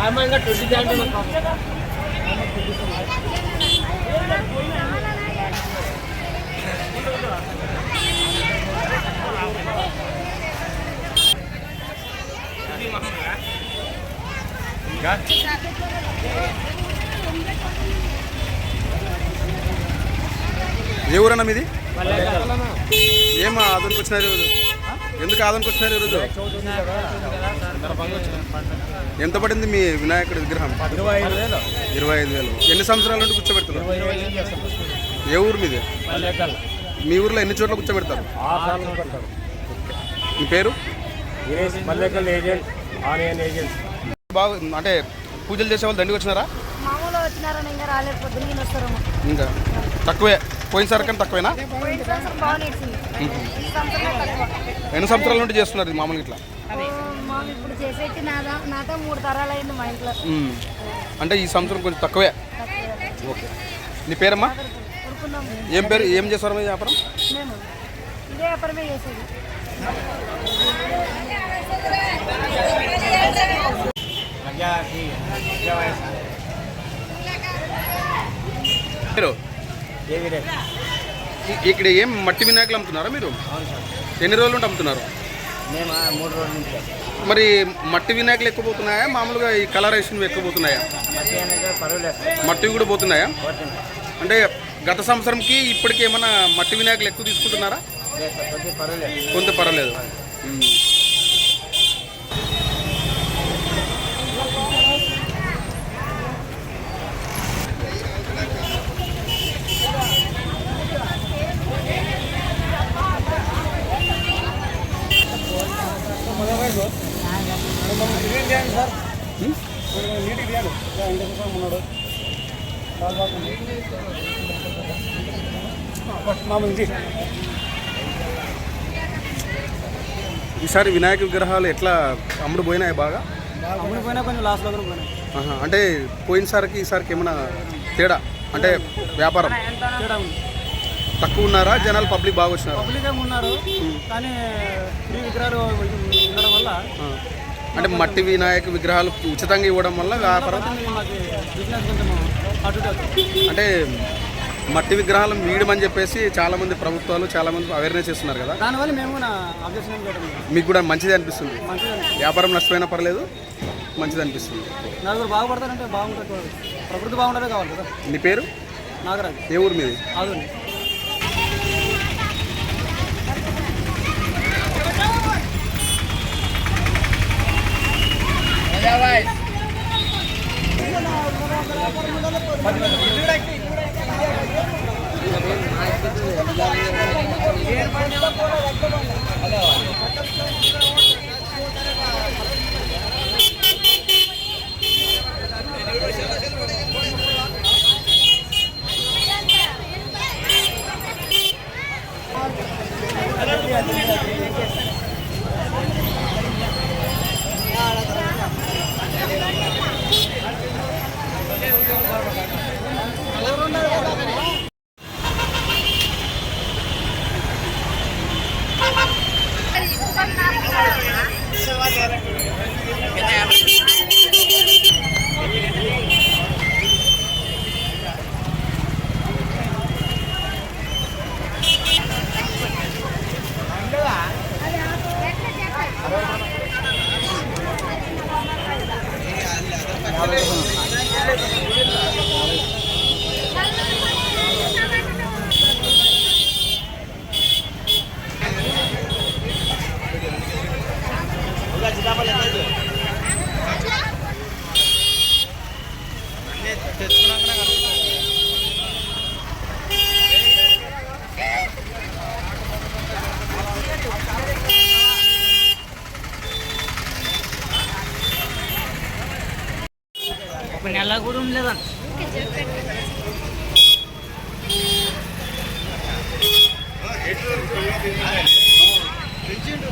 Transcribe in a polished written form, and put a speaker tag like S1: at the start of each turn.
S1: ఏ ఊరన్నా మీది? ఏం ఆదోనికి వచ్చినారు ఈరోజు? ఎందుకు ఆదోనికి వచ్చినారు ఈరోజు? ఎంత పడింది మీ వినాయకుడి విగ్రహం? 25,000. ఎన్ని సంవత్సరాల నుండి కూర్చోబెడతారు? ఏ ఊరు మీది? మీ ఊర్లో ఎన్ని చోట్ల కూర్చోబెడతారు? మీ పేరు? బాగా అంటే పూజలు చేసే వాళ్ళు దండికి వచ్చినారా? ఇంకా తక్కువే. పోయినసారి కానీ తక్కువేనా? ఎన్ని సంవత్సరాల నుండి చేస్తున్నారు మామూలుగా ఇట్లా? అంటే ఈ సంవత్సరం కొంచెం తక్కువే. ఓకే. నీ పేరమ్మా? ఏం పేరు? ఏం చేస్తారు మీ వ్యాపారం? మీరు ఇక్కడ ఏం మట్టి వినాయకులు అమ్ముతున్నారా మీరు? ఎన్ని రోజులు ఉంటే అమ్ముతున్నారు?
S2: మేము 3 రోజుల నుంచి.
S1: మరి మట్టి వినాయకులు ఎక్కువ పోతున్నాయా, మామూలుగా ఈ కలరేషన్ ఎక్కువ పోతున్నాయా? మట్టి కూడా పోతున్నాయా? అంటే గత సంవత్సరంకి ఇప్పటికి ఏమన్నా మట్టి వినాయకులు ఎక్కువ తీసుకుంటున్నారా? కొంత పర్వాలేదు. ఈసారి వినాయక విగ్రహాలు ఎట్లా అమ్ముడు పోయినాయి? బాగా
S2: అమ్ముడు పోయినా, కొంచెం లాస్లో కూడా పోయినాయి.
S1: అంటే పోయినసారికి ఈసారికి ఏమైనా తేడా? అంటే వ్యాపారం తక్కువ ఉన్నారా? జనాలు పబ్లిక్ బాగా వచ్చినారు?
S2: పబ్లిక్ ఏమి ఉన్నారు, కానీ ఈ విగ్రహాలు ఉండడం వల్ల,
S1: అంటే మట్టి వినాయక విగ్రహాలు ఉచితంగా ఇవ్వడం వల్ల వ్యాపారం అంటే మట్టి విగ్రహాలు వీడమని చెప్పేసి చాలామంది ప్రభుత్వాలు చాలామంది అవేర్నెస్ చేస్తున్నారు కదా,
S2: దానివల్ల మేము
S1: మీకు కూడా మంచిది అనిపిస్తుంది? వ్యాపారం నష్టమైనా పర్లేదు, మంచిది అనిపిస్తుంది.
S2: నలుగురు బాగుపడతారంటే బాగుంటుంది, ప్రకృతి బాగుంటుందే కావాలి కదా.
S1: నీ పేరు?
S2: నాగరాజ్.
S1: ఏ ఊరు మీది?
S2: అదండి. నెల కూడా ఉండలేదండి.
S3: పెంచిండు